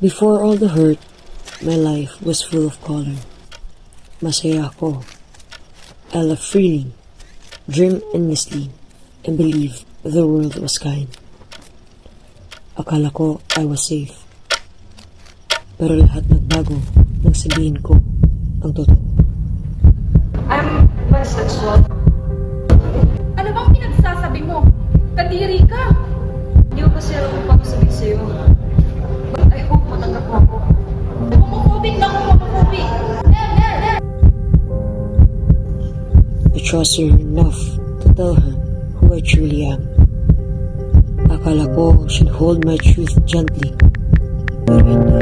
Before all the hurt, my life was full of color. Masaya ako. I loved freely, dreamed endlessly, and believed the world was kind. Akala ko I was safe. Pero lahat nagbago nang sabihin ko ang totoo. I'm bisexual. Ano bang pinagsasabi mo? Kadiri ka! Hindi ko kasi alam kung paano sabihin sa'yo. But I hope matanggap mo ako. Homophobic lang, homophobic! I trusted her enough to tell her who I truly am. Akala ko she'd hold my truth gently, pero hindi.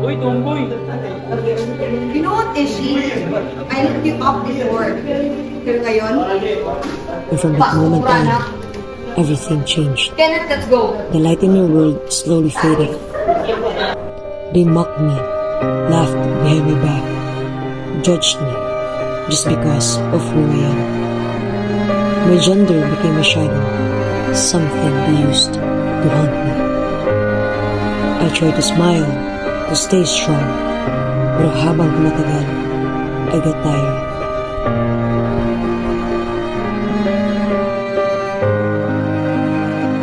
Uy, tomboy! You know what, Ishi? I looked you up before. Pero ngayon, And from that moment on, everything changed. Kenneth, let's go. The light in your world slowly faded. They mocked me, laughed behind my back, judged me just because of who I am. My gender became a shadow, something they used to haunt me. I tried to smile, to stay strong, pero habang tumatagal, I got tired.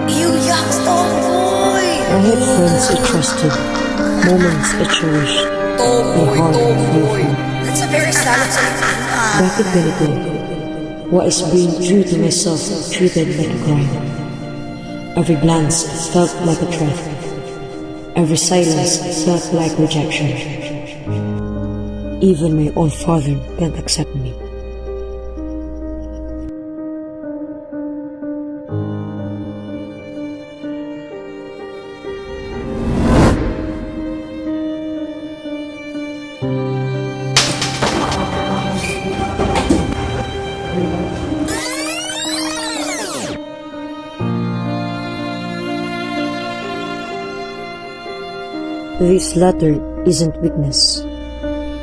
You young tomboy! I had friends I trusted, moments I cherished, my heart full of hope. That's a very sad thing. Bakit ganito? Why is being true to myself treated like a crime? Every glance felt like a threat. Every silence felt like rejection. Even my own father can't accept me. This letter isn't weakness.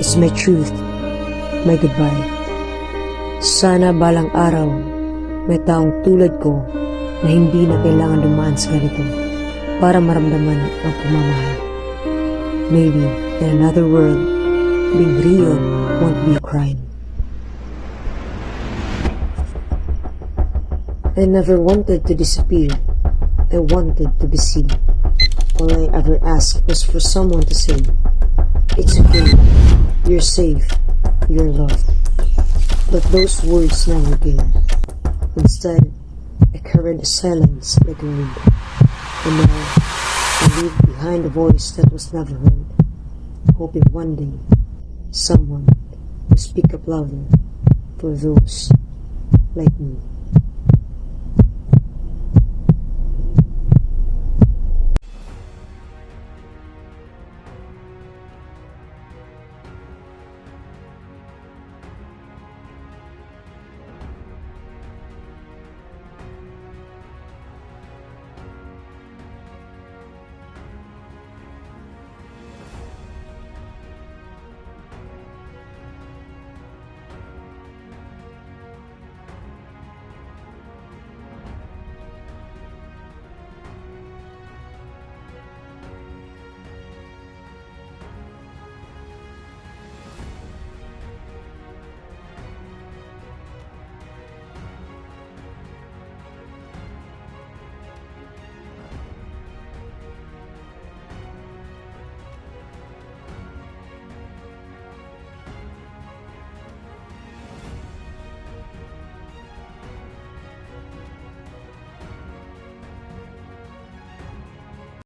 It's my truth, my goodbye. Sana balang araw, may taong tulad ko na hindi na kailangan dumaan sa ganito para maramdaman ang pagmamahal. Maybe in another world, being real won't be a crime. I never wanted to disappear. I wanted to be seen. All I ever asked was for someone to say, "It's okay, you're safe, you're loved." But those words never came. Instead, I carried the silence like a wind. And now, I leave behind a voice that was never heard, hoping one day, someone will speak up louder for those like me.